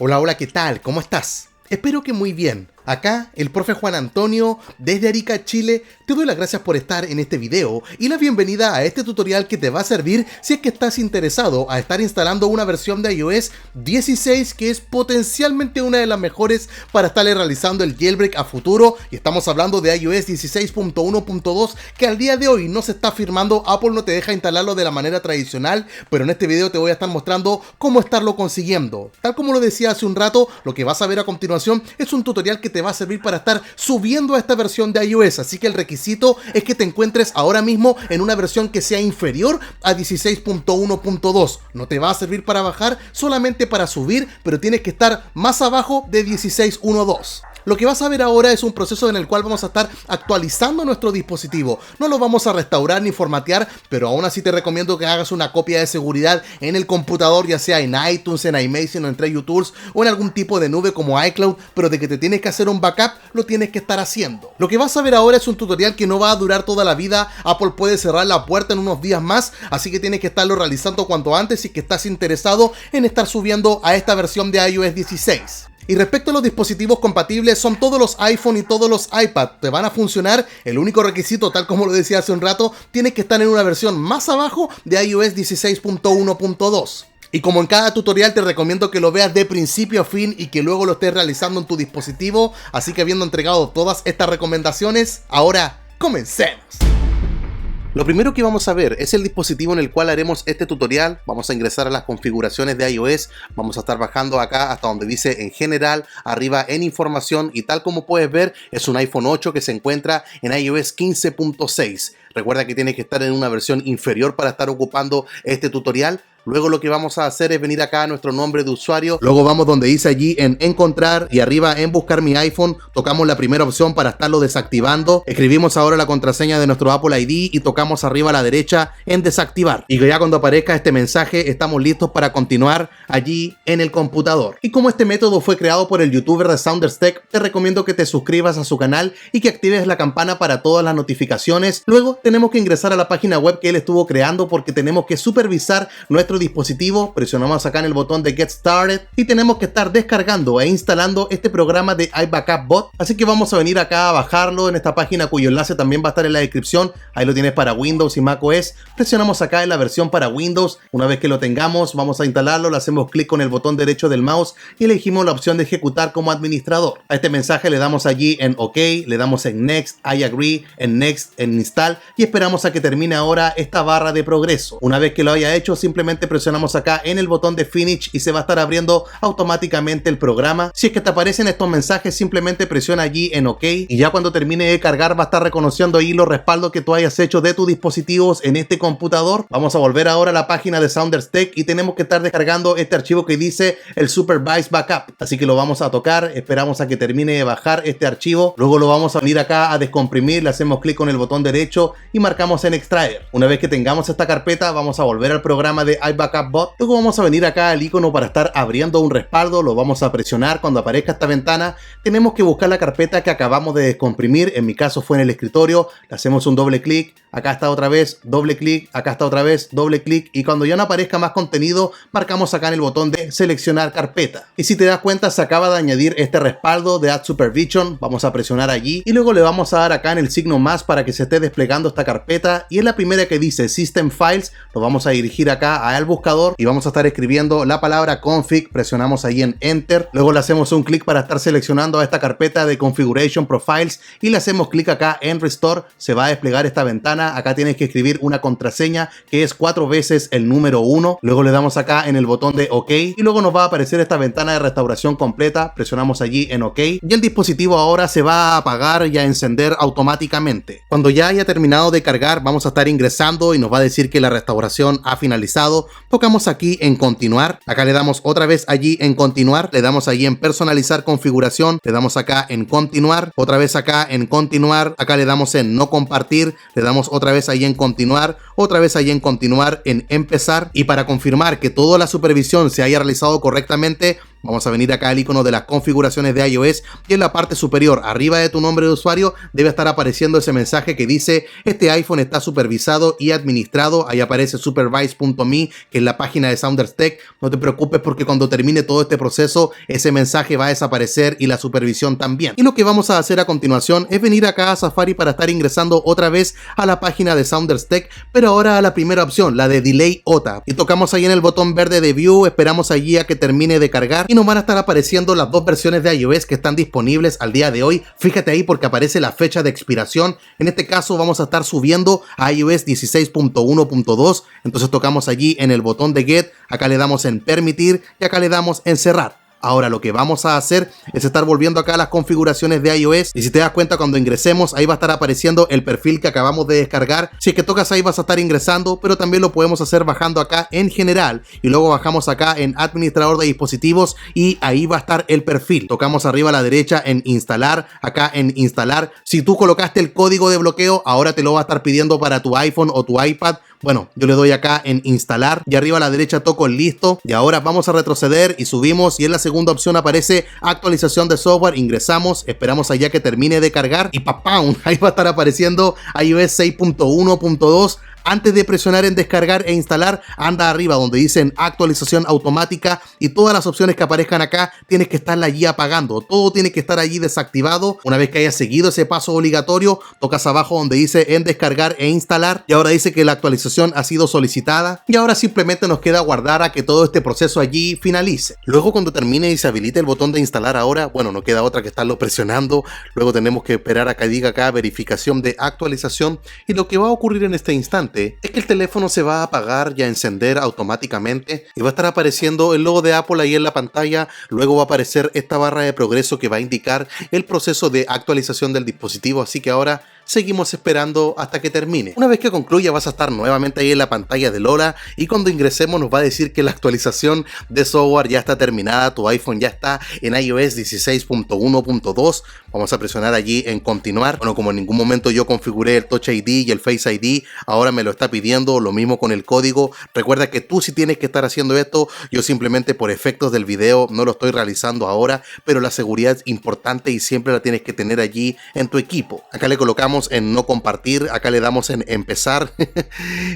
Hola, hola, ¿qué tal? ¿Cómo estás? Espero que muy bien. Acá, el profe Juan Antonio, desde Arica, Chile, te doy las gracias por estar en este video y la bienvenida a este tutorial que te va a servir si es que estás interesado a estar instalando una versión de iOS 16 que es potencialmente una de las mejores para estarle realizando el jailbreak a futuro, y estamos hablando de iOS 16.1.2 que al día de hoy no se está firmando. Apple no te deja instalarlo de la manera tradicional, pero en este video te voy a estar mostrando cómo estarlo consiguiendo. Tal como lo decía hace un rato, lo que vas a ver a continuación es un tutorial que te va a servir para estar subiendo a esta versión de iOS, así que el requisito es que te encuentres ahora mismo en una versión que sea inferior a 16.1.2. No te va a servir para bajar, solamente para subir, pero tienes que estar más abajo de 16.1.2. Lo que vas a ver ahora es un proceso en el cual vamos a estar actualizando nuestro dispositivo. No lo vamos a restaurar ni formatear, pero aún así te recomiendo que hagas una copia de seguridad en el computador, ya sea en iTunes, en iMazing o en Trade Tools o en algún tipo de nube como iCloud, pero de que te tienes que hacer un backup, lo tienes que estar haciendo. Lo que vas a ver ahora es un tutorial que no va a durar toda la vida. Apple puede cerrar la puerta en unos días más, así que tienes que estarlo realizando cuanto antes si que estás interesado en estar subiendo a esta versión de iOS 16. Y respecto a los dispositivos compatibles, son todos los iPhone y todos los iPad. Te van a funcionar. El único requisito, tal como lo decía hace un rato, tienes que estar en una versión más abajo de iOS 16.1.2. Y como en cada tutorial te recomiendo que lo veas de principio a fin y que luego lo estés realizando en tu dispositivo. Así que habiendo entregado todas estas recomendaciones, ahora comencemos. Lo primero que vamos a ver es el dispositivo en el cual haremos este tutorial. Vamos a ingresar a las configuraciones de iOS, vamos a estar bajando acá hasta donde dice en general, arriba en información, y tal como puedes ver es un iPhone 8 que se encuentra en iOS 15.6. Recuerda que tienes que estar en una versión inferior para estar ocupando este tutorial. Luego lo que vamos a hacer es venir acá a nuestro nombre de usuario, luego vamos donde dice allí en encontrar y arriba en buscar mi iPhone, tocamos la primera opción para estarlo desactivando, escribimos ahora la contraseña de nuestro Apple ID y tocamos arriba a la derecha en desactivar, y ya cuando aparezca este mensaje estamos listos para continuar allí en el computador. Y como este método fue creado por el youtuber de SoundersTech, te recomiendo que te suscribas a su canal y que actives la campana para todas las notificaciones. Luego tenemos que ingresar a la página web que él estuvo creando porque tenemos que supervisar nuestro dispositivo. Presionamos acá en el botón de Get Started y tenemos que estar descargando e instalando este programa de iBackup Bot, así que vamos a venir acá a bajarlo en esta página cuyo enlace también va a estar en la descripción. Ahí lo tienes para Windows y macOS. Presionamos acá en la versión para Windows. Una vez que lo tengamos vamos a instalarlo, le hacemos clic con el botón derecho del mouse y elegimos la opción de ejecutar como administrador. A este mensaje le damos allí en OK, le damos en Next, I agree, en Next, en Install, y esperamos a que termine ahora esta barra de progreso. Una vez que lo haya hecho, simplemente presionamos acá en el botón de Finish y se va a estar abriendo automáticamente el programa. Si es que te aparecen estos mensajes, simplemente presiona allí en OK y ya cuando termine de cargar va a estar reconociendo ahí los respaldos que tú hayas hecho de tus dispositivos en este computador. Vamos a volver ahora a la página de SoundersTech y tenemos que estar descargando este archivo que dice el Supervised Backup, así que lo vamos a tocar, esperamos a que termine de bajar este archivo, luego lo vamos a venir acá a descomprimir, le hacemos clic con el botón derecho y marcamos en extraer. Una vez que tengamos esta carpeta vamos a volver al programa de iBackup Bot. Luego vamos a venir acá al icono para estar abriendo un respaldo, lo vamos a presionar. Cuando aparezca esta ventana tenemos que buscar la carpeta que acabamos de descomprimir, en mi caso fue en el escritorio, le hacemos un doble clic, acá está otra vez, doble clic, acá está otra vez, doble clic, y cuando ya no aparezca más contenido marcamos acá en el botón de seleccionar carpeta. Y si te das cuenta se acaba de añadir este respaldo de Add Supervision, vamos a presionar allí y luego le vamos a dar acá en el signo más para que se esté desplegando esta carpeta, y en la primera que dice System Files lo vamos a dirigir acá al buscador y vamos a estar escribiendo la palabra config, presionamos ahí en enter, luego le hacemos un clic para estar seleccionando a esta carpeta de configuration profiles y le hacemos clic acá en restore, se va a desplegar esta ventana. Acá tienes que escribir una contraseña que es 4 veces el número 1, luego le damos acá en el botón de OK y luego nos va a aparecer esta ventana de restauración completa, presionamos allí en OK y el dispositivo ahora se va a apagar y a encender automáticamente. Cuando ya haya terminado de cargar vamos a estar ingresando y nos va a decir que la restauración ha finalizado. Tocamos aquí en continuar, acá le damos otra vez allí en continuar, le damos allí en personalizar configuración, le damos acá en continuar, otra vez acá en continuar, acá le damos en no compartir, le damos otra vez ahí en continuar, otra vez ahí en continuar, en empezar, y para confirmar que toda la supervisión se haya realizado correctamente Vamos a venir acá al icono de las configuraciones de iOS y en la parte superior, arriba de tu nombre de usuario, debe estar apareciendo ese mensaje que dice: este iPhone está supervisado y administrado. Ahí aparece supervise.me, que es la página de Sounders Tech. No te preocupes porque cuando termine todo este proceso, ese mensaje va a desaparecer y la supervisión también. Y lo que vamos a hacer a continuación es venir acá a Safari para estar ingresando otra vez a la página de Sounders Tech, pero ahora a la primera opción, la de Delay OTA. Y tocamos ahí en el botón verde de View, esperamos allí a que termine de cargar y nos van a estar apareciendo las dos versiones de iOS que están disponibles al día de hoy. Fíjate ahí porque aparece la fecha de expiración. En este caso vamos a estar subiendo a iOS 16.1.2, entonces tocamos allí en el botón de Get, acá le damos en Permitir y acá le damos en Cerrar. Ahora lo que vamos a hacer es estar volviendo acá a las configuraciones de iOS y si te das cuenta cuando ingresemos ahí va a estar apareciendo el perfil que acabamos de descargar. Si es que tocas ahí vas a estar ingresando, pero también lo podemos hacer bajando acá en general y luego bajamos acá en administrador de dispositivos y ahí va a estar el perfil. Tocamos arriba a la derecha en instalar, acá en instalar. Si tú colocaste el código de bloqueo ahora te lo va a estar pidiendo para tu iPhone o tu iPad. Bueno, yo le doy acá en instalar y arriba a la derecha toco en listo y ahora vamos a retroceder y subimos y en la segunda opción aparece actualización de software, ingresamos, esperamos allá que termine de cargar y ¡papam! Ahí va a estar apareciendo iOS 6.1.2. Antes de presionar en descargar e instalar, anda arriba donde dicen actualización automática y todas las opciones que aparezcan acá tienes que estarla allí apagando, todo tiene que estar allí desactivado. Una vez que hayas seguido ese paso obligatorio, tocas abajo donde dice en descargar e instalar y ahora dice que la actualización ha sido solicitada y ahora simplemente nos queda aguardar a que todo este proceso allí finalice. Luego cuando termine y se habilite el botón de instalar ahora, bueno, no queda otra que estarlo presionando, luego tenemos que esperar a que diga acá verificación de actualización y lo que va a ocurrir en este instante es que el teléfono se va a apagar y a encender automáticamente y va a estar apareciendo el logo de Apple ahí en la pantalla. Luego va a aparecer esta barra de progreso que va a indicar el proceso de actualización del dispositivo, así que ahora seguimos esperando hasta que termine. Una vez que concluya vas a estar nuevamente ahí en la pantalla de Lola y cuando ingresemos nos va a decir que la actualización de software ya está terminada, tu iPhone ya está en iOS 16.1.2. Vamos a presionar allí en continuar. Bueno, como en ningún momento yo configuré el Touch ID y el Face ID, ahora me lo está pidiendo, lo mismo con el código. Recuerda que tú sí tienes que estar haciendo esto, yo simplemente por efectos del video no lo estoy realizando ahora, pero la seguridad es importante y siempre la tienes que tener allí en tu equipo. Acá le colocamos en no compartir, acá le damos en empezar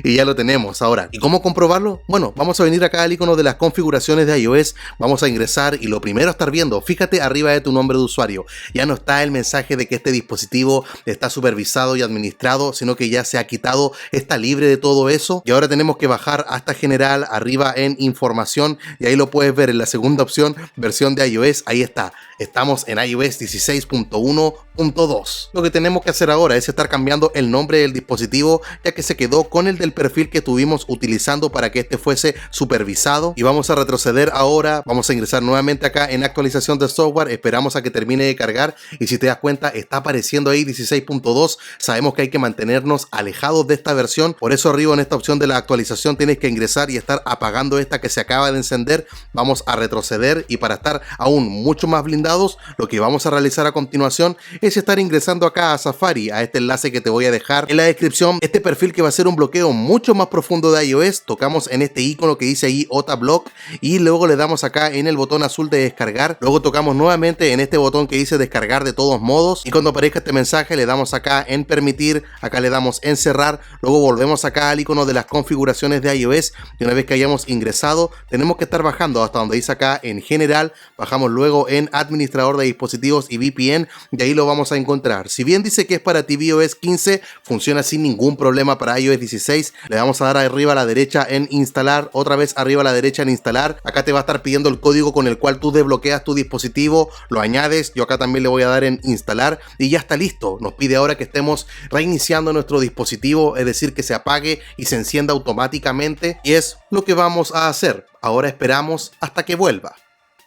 y ya lo tenemos ahora. ¿Y cómo comprobarlo? Bueno, vamos a venir acá al icono de las configuraciones de iOS, vamos a ingresar y lo primero a estar viendo, fíjate arriba de tu nombre de usuario, ya no está el mensaje de que este dispositivo está supervisado y administrado, sino que ya se ha quitado, está libre de todo eso y ahora tenemos que bajar hasta general, arriba en información y ahí lo puedes ver en la segunda opción, versión de iOS, ahí está, estamos en iOS 16.1.2. Lo que tenemos que hacer ahora es estar cambiando el nombre del dispositivo ya que se quedó con el del perfil que estuvimos utilizando para que este fuese supervisado y vamos a retroceder ahora, vamos a ingresar nuevamente acá en actualización de software, esperamos a que termine de cargar y si te das cuenta está apareciendo ahí 16.2, sabemos que hay que mantenernos alejados de esta versión, por eso arriba en esta opción de la actualización tienes que ingresar y estar apagando esta que se acaba de encender. Vamos a retroceder y para estar aún mucho más blindados lo que vamos a realizar a continuación es estar ingresando acá a Safari, a este enlace que te voy a dejar en la descripción, este perfil que va a ser un bloqueo mucho más profundo de iOS. Tocamos en este icono que dice ahí OTA Block y luego le damos acá en el botón azul de descargar, luego tocamos nuevamente en este botón que dice descargar de todos modos y cuando aparezca este mensaje le damos acá en permitir, acá le damos en cerrar, luego volvemos acá al icono de las configuraciones de iOS y una vez que hayamos ingresado tenemos que estar bajando hasta donde dice acá en general, bajamos luego en administrador de dispositivos y VPN y ahí lo vamos a encontrar. Si bien dice que es para tvOS 15, funciona sin ningún problema para iOS 16, le vamos a dar arriba a la derecha en instalar, otra vez arriba a la derecha en instalar, acá te va a estar pidiendo el código con el cual tú desbloqueas tu dispositivo, lo añades, yo acá también le voy a dar en instalar y ya está listo. Nos pide ahora que estemos reiniciando nuestro dispositivo, es decir que se apague y se encienda automáticamente y es lo que vamos a hacer. Ahora esperamos hasta que vuelva.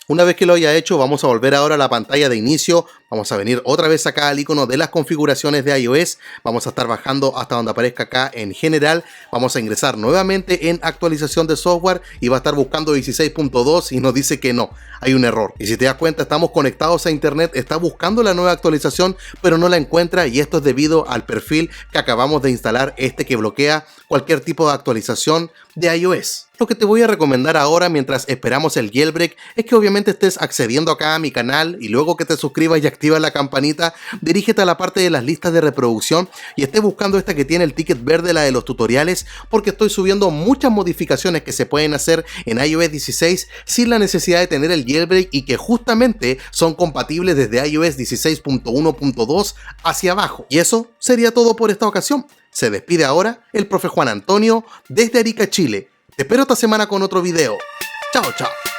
Una vez que lo haya hecho, vamos a volver ahora a la pantalla de inicio, Vamos a venir otra vez acá al icono de las configuraciones de iOS. Vamos a estar bajando hasta donde aparezca acá en general. Vamos a ingresar nuevamente en actualización de software y va a estar buscando 16.2 y nos dice que no, hay un error. Y si te das cuenta, estamos conectados a internet, está buscando la nueva actualización, pero no la encuentra, y esto es debido al perfil que acabamos de instalar, que bloquea cualquier tipo de actualización de iOS. Lo que te voy a recomendar ahora mientras esperamos el jailbreak es que obviamente estés accediendo acá a mi canal y luego que te suscribas y activas la campanita, dirígete a la parte de las listas de reproducción y estés buscando esta que tiene el ticket verde, la de los tutoriales, porque estoy subiendo muchas modificaciones que se pueden hacer en iOS 16 sin la necesidad de tener el jailbreak y que justamente son compatibles desde iOS 16.1.2 hacia abajo. Y eso sería todo por esta ocasión. Se despide ahora el profe Juan Antonio desde Arica, Chile. Te espero esta semana con otro video. Chao, chao.